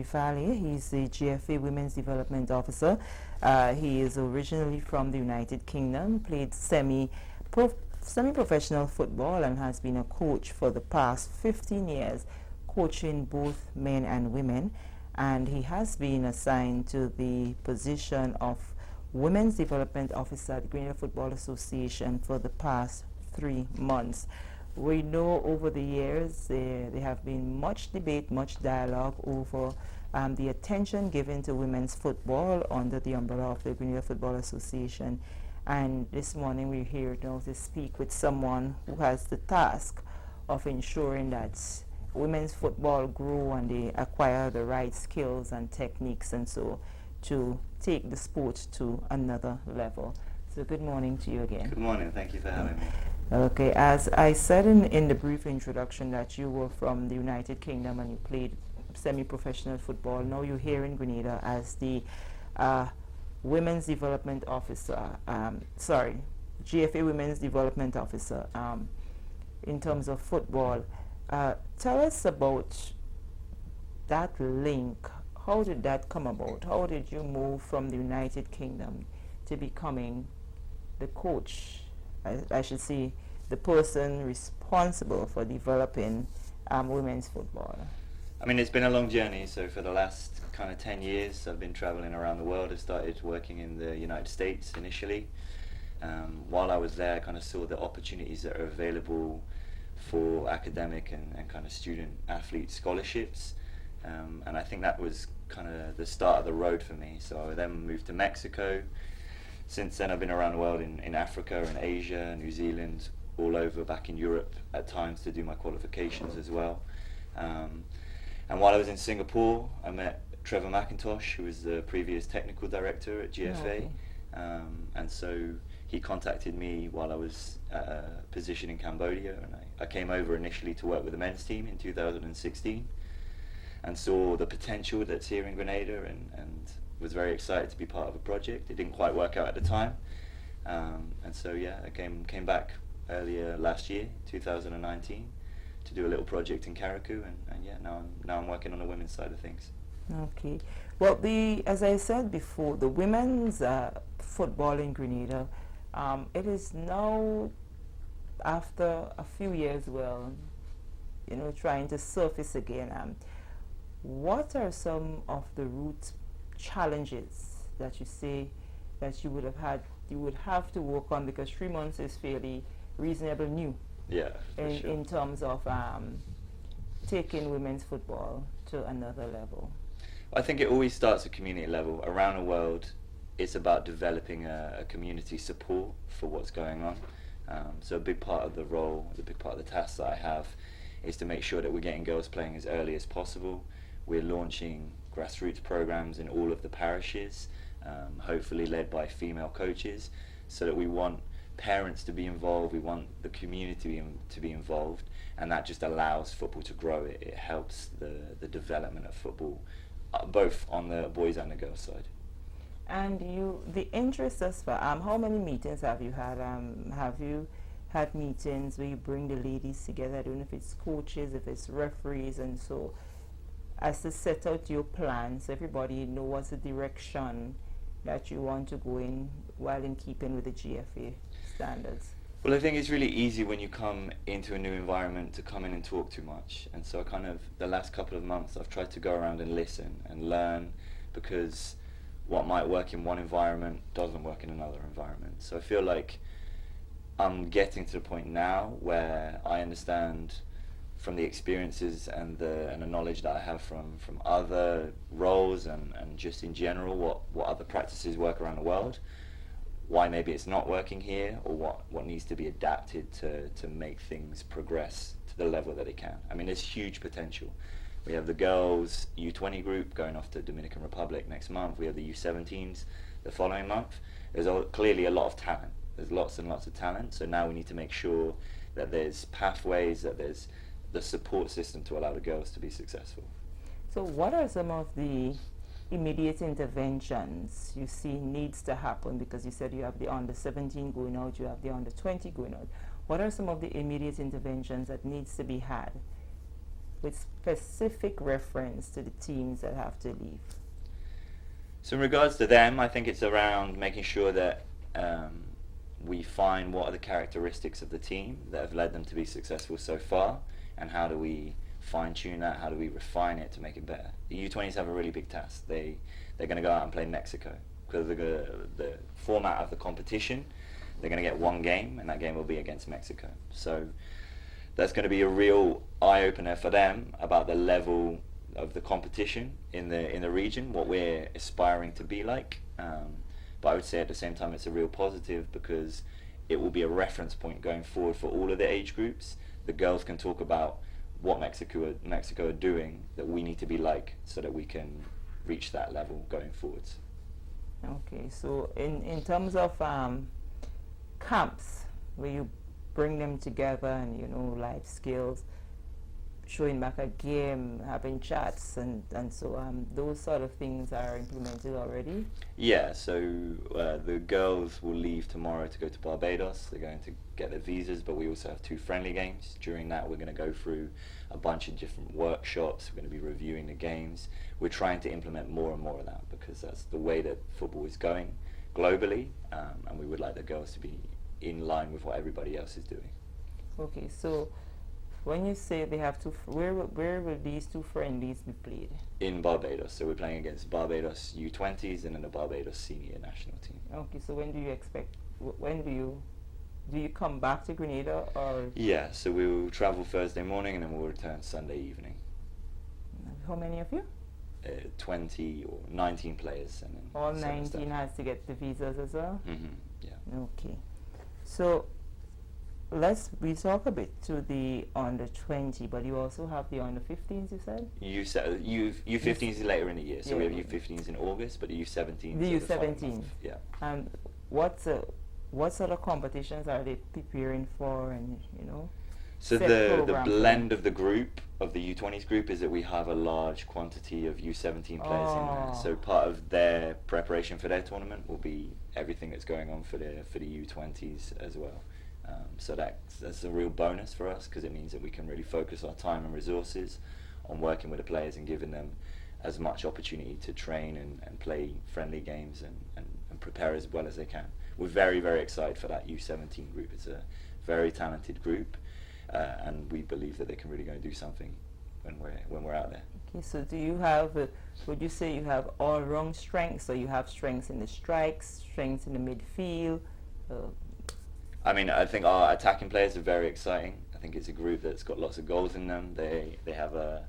Varley. He's the GFA Women's Development Officer. He is originally from the United Kingdom, played semi-professional football and has been a coach for the past 15 years, coaching both men and women. And he has been assigned to the position of Women's Development Officer at the Grenada Football Association for the past 3 months. We know over the years there have been much debate, much dialogue over the attention given to women's football under the umbrella of the Grenada Football Association. And this morning we're here now to speak with someone who has the task of ensuring that women's football grow and they acquire the right skills and techniques and so to take the sport to another level. So good morning to you again. Good morning, thank you for having me. Okay, as I said in the brief introduction that you were from the United Kingdom and you played semi-professional football. Now you're here in Grenada as the Women's Development Officer, GFA Women's Development Officer in terms of football. Tell us about that link. How did that come about? How did you move from the United Kingdom to becoming the coach, I should say, the person responsible for developing women's football? I mean, it's been a long journey. So for the last kind of 10 years, I've been traveling around the world. I started working in the United States initially. While I was there, I kind of saw the opportunities that are available for academic and kind of student athlete scholarships. And I think that was kind of the start of the road for me. So I then moved to Mexico. Since then, I've been around the world in Africa and Asia, New Zealand, all over, back in Europe at times to do my qualifications as well. And while I was in Singapore, I met Trevor McIntosh, who was the previous technical director at GFA. And so he contacted me while I was at a position in Cambodia, and I came over initially to work with the men's team in 2016 and saw the potential that's here in Grenada and was very excited to be part of a project. It didn't quite work out at the time. And so yeah, I came back earlier last year, 2019, to do a little project in Karakou, and yeah, now I'm working on the women's side of things. Okay. Well, as I said before, the women's football in Grenada, it is now, after a few years, trying to surface again. What are some of the root challenges that you say that you would have to work on, because 3 months is fairly reasonable new? Yeah, sure. In terms of taking women's football to another level? I think it always starts at community level. Around the world, it's about developing a community support for what's going on. So a big part of the role, the big part of the task that I have is to make sure that we're getting girls playing as early as possible. We're launching grassroots programs in all of the parishes, hopefully led by female coaches, so that we want parents to be involved, we want the community to be involved, and that just allows football to grow. It helps the development of football, both on the boys and the girls side. And the interest thus far, how many meetings have you had? Have you had meetings where you bring the ladies together? I don't know if it's coaches, if it's referees, and so as to set out your plans, everybody know what's the direction that you want to go in while in keeping with the GFA standards? Well, I think it's really easy when you come into a new environment to come in and talk too much. And so the last couple of months, I've tried to go around and listen and learn, because what might work in one environment doesn't work in another environment. So I feel like I'm getting to the point now where I understand from the experiences and the knowledge that I have from other roles and just in general what other practices work around the world, why maybe it's not working here, or what needs to be adapted to make things progress to the level that it can. I mean, there's huge potential. We have the girls U20 group going off to Dominican Republic next month. We have the U17s the following month. There's clearly a lot of talent. There's lots and lots of talent. So now we need to make sure that there's pathways, that there's the support system to allow the girls to be successful. So what are some of the immediate interventions you see needs to happen? Because you said you have the under 17 going out, you have the under 20 going out. What are some of the immediate interventions that needs to be had with specific reference to the teams that have to leave? So in regards to them, I think it's around making sure that we find what are the characteristics of the team that have led them to be successful so far, and how do we fine-tune that, how do we refine it to make it better. The U20s have a really big task. They're going to go out and play Mexico. Because of the format of the competition, they're going to get one game, and that game will be against Mexico. So that's going to be a real eye-opener for them about the level of the competition in the region, what we're aspiring to be like. But I would say at the same time it's a real positive, because it will be a reference point going forward for all of the age groups. The girls can talk about what Mexico are doing that we need to be like, so that we can reach that level going forwards. Okay, so in terms of camps where you bring them together and, you know, life skills, showing back a game, having chats, and so those sort of things are implemented already? Yeah, so the girls will leave tomorrow to go to Barbados. They're going to get their visas, but we also have 2 friendly games. During that, we're going to go through a bunch of different workshops. We're going to be reviewing the games. We're trying to implement more and more of that, because that's the way that football is going globally, and we would like the girls to be in line with what everybody else is doing. Okay, so when you say they have to, where will these 2 friendlies be played? In Barbados. So we're playing against Barbados U20s and then the Barbados senior national team. Okay, so when do you expect, when do you come back to Grenada, or? Yeah, so we will travel Thursday morning and then we'll return Sunday evening. How many of you? 20 or 19 players. And then all 19 has to get the visas as well? Mm-hmm, yeah. Okay. So we talk a bit to the under 20, but you also have the under 15s, you said? U15s is later in the year, so we have U15s in August, but the U17s. The U17s. Yeah. And what sort of competitions are they preparing for, and, you know? So the blend of the group, of the U20s group, is that we have a large quantity of U17 players in there. So part of their preparation for their tournament will be everything that's going on for the U20s as well. So that's a real bonus for us, because it means that we can really focus our time and resources on working with the players and giving them as much opportunity to train and play friendly games and prepare as well as they can. We're very, very excited for that U17 group. It's a very talented group, and we believe that they can really go and do something when we're out there. Okay, so do you have, would you say you have all-round strengths, or you have strengths in the strikes, strengths in the midfield? I mean, I think our attacking players are very exciting. I think it's a group that's got lots of goals in them. They have a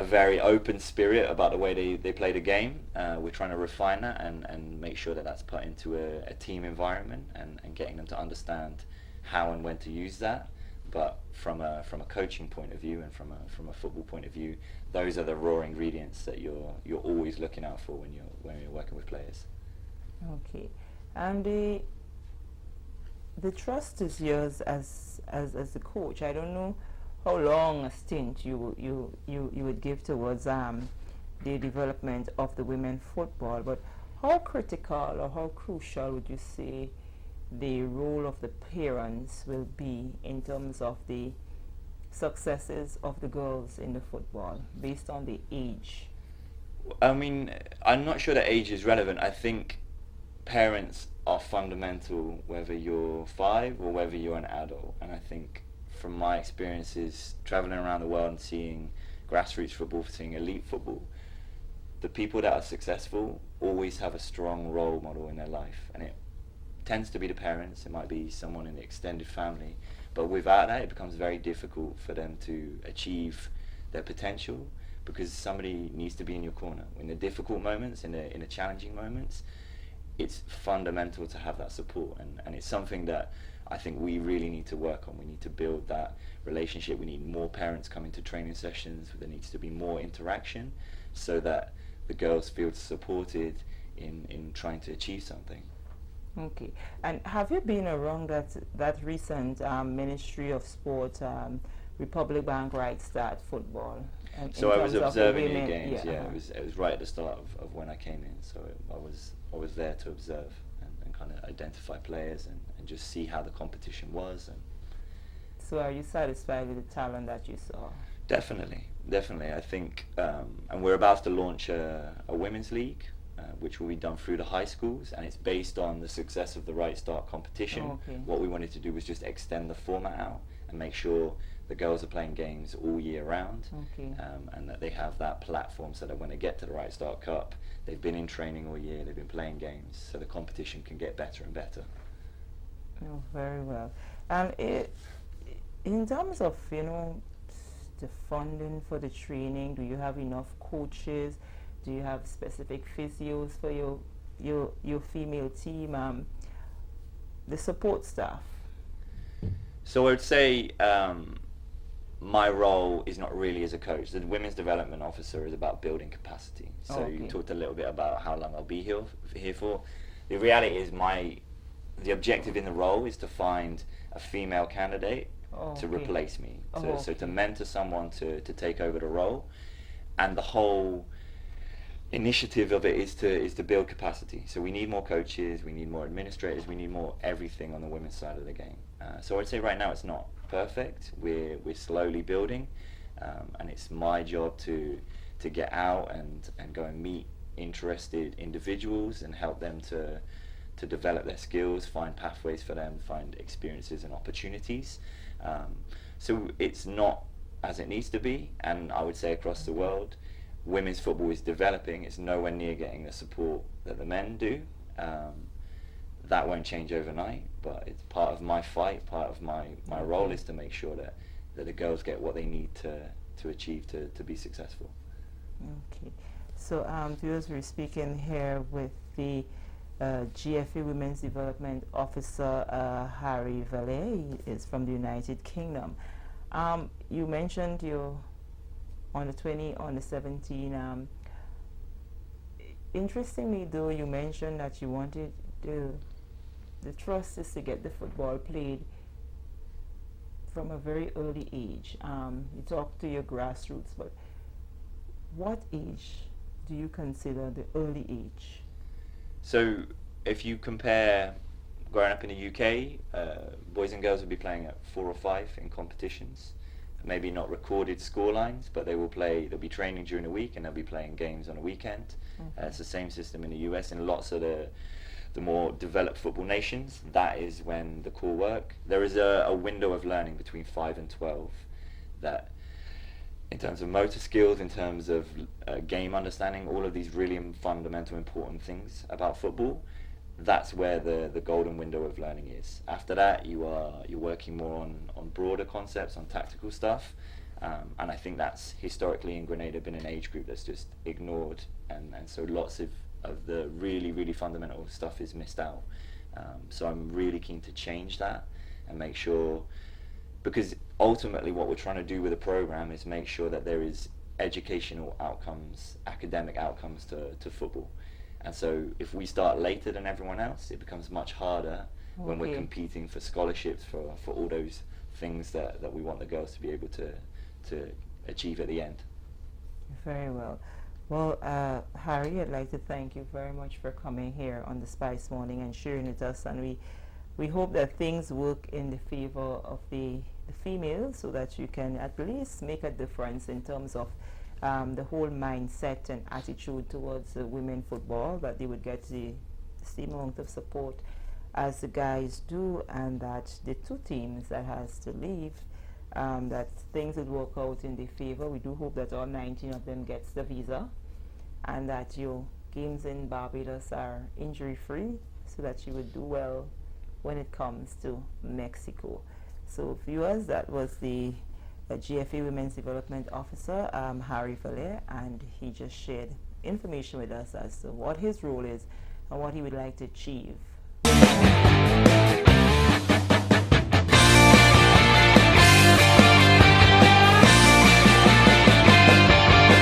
very open spirit about the way they play the game. We're trying to refine that and make sure that that's put into a team environment, and getting them to understand how and when to use that. But from a coaching point of view and from a football point of view, those are the raw ingredients that you're always looking out for when you're working with players. Okay, and the trust is yours as the coach. I don't know how long a stint you would give towards the development of the women football, but how critical or how crucial would you say the role of the parents will be in terms of the successes of the girls in the football based on the age? I mean, I'm not sure that age is relevant. I think parents are fundamental, whether you're 5 or whether you're an adult. And I think from my experiences traveling around the world and seeing grassroots football, seeing elite football, the people that are successful always have a strong role model in their life, and it tends to be the parents. It might be someone in the extended family, but without that it becomes very difficult for them to achieve their potential, because somebody needs to be in your corner in the difficult moments, in the challenging moments. It's fundamental to have that support, and it's something that I think we really need to work on. We need to build that relationship. We need more parents coming to training sessions. There needs to be more interaction so that the girls feel supported in trying to achieve something. Okay, and have you been around that recent Ministry of Sport Republic Bank Right Start football? So I was observing the games. Yeah, it was right at the start of when I came in. So I was there to observe and kind of identify players and just see how the competition was. And so are you satisfied with the talent that you saw? Definitely, definitely. I think, and we're about to launch a women's league, which will be done through the high schools, and it's based on the success of the Right Start competition. Oh, okay. What we wanted to do was just extend the format out and make sure the girls are playing games all year round, Okay. and that they have that platform so that when they get to the Right Start Cup, they've been in training all year, they've been playing games, so the competition can get better and better. Oh, very well. And in terms of, you know, the funding for the training, do you have enough coaches? Do you have specific physios for your female team? The support staff? So I would say my role is not really as a coach. The women's development officer is about building capacity. So Oh, okay. you talked a little bit about how long I'll be here for. The reality is the objective in the role is to find a female candidate to Okay. replace me. Oh, So to okay. mentor someone to take over the role. And the whole initiative of it is to build capacity. So we need more coaches, we need more administrators, we need more everything on the women's side of the game. So I'd say right now it's not perfect. We're slowly building, and it's my job to get out and go and meet interested individuals and help them to develop their skills, find pathways for them, find experiences and opportunities. So it's not as it needs to be, and I would say across the world, women's football is developing. It's nowhere near getting the support that the men do. That won't change overnight, but it's part of my fight, part of my role is to make sure that the girls get what they need to achieve to be successful. Okay. So viewers, we're speaking here with the GFA Women's Development Officer, Harry Varley. He is from the United Kingdom. You mentioned you're on the 20, on the 17. Interestingly, though, you mentioned that you wanted the trust is to get the football played from a very early age. You talked to your grassroots, but what age do you consider the early age? So if you compare growing up in the UK, boys and girls will be playing at 4 or 5 in competitions. Maybe not recorded score lines, but they'll be training during the week and they'll be playing games on a weekend. Okay. It's the same system in the US and lots of the more developed football nations. That is when the core work. There is a window of learning between 5 and 12 that, in terms of motor skills, in terms of game understanding, all of these really fundamental important things about football, that's where the golden window of learning is. After that, you're working more on broader concepts, on tactical stuff, and I think that's historically in Grenada been an age group that's just ignored, and so lots of the really, really fundamental stuff is missed out. So I'm really keen to change that and make sure, because ultimately what we're trying to do with the program is make sure that there is educational outcomes, academic outcomes to football. And so if we start later than everyone else, it becomes much harder when we're competing for scholarships, for all those things that we want the girls to be able to achieve at the end. Very well. Well, Harry, I'd like to thank you very much for coming here on the GIS Morning and sharing with us, and we hope that things work in the favor of the females so that you can at least make a difference in terms of the whole mindset and attitude towards women football, that they would get the same amount of support as the guys do, and that the two teams that has to leave, that things would work out in their favor. We do hope that all 19 of them gets the visa, and that your games in Barbados are injury free, so that you would do well when it comes to Mexico. So viewers, that was the GFA Women's Development Officer, Harry Varley, and he just shared information with us as to what his role is and what he would like to achieve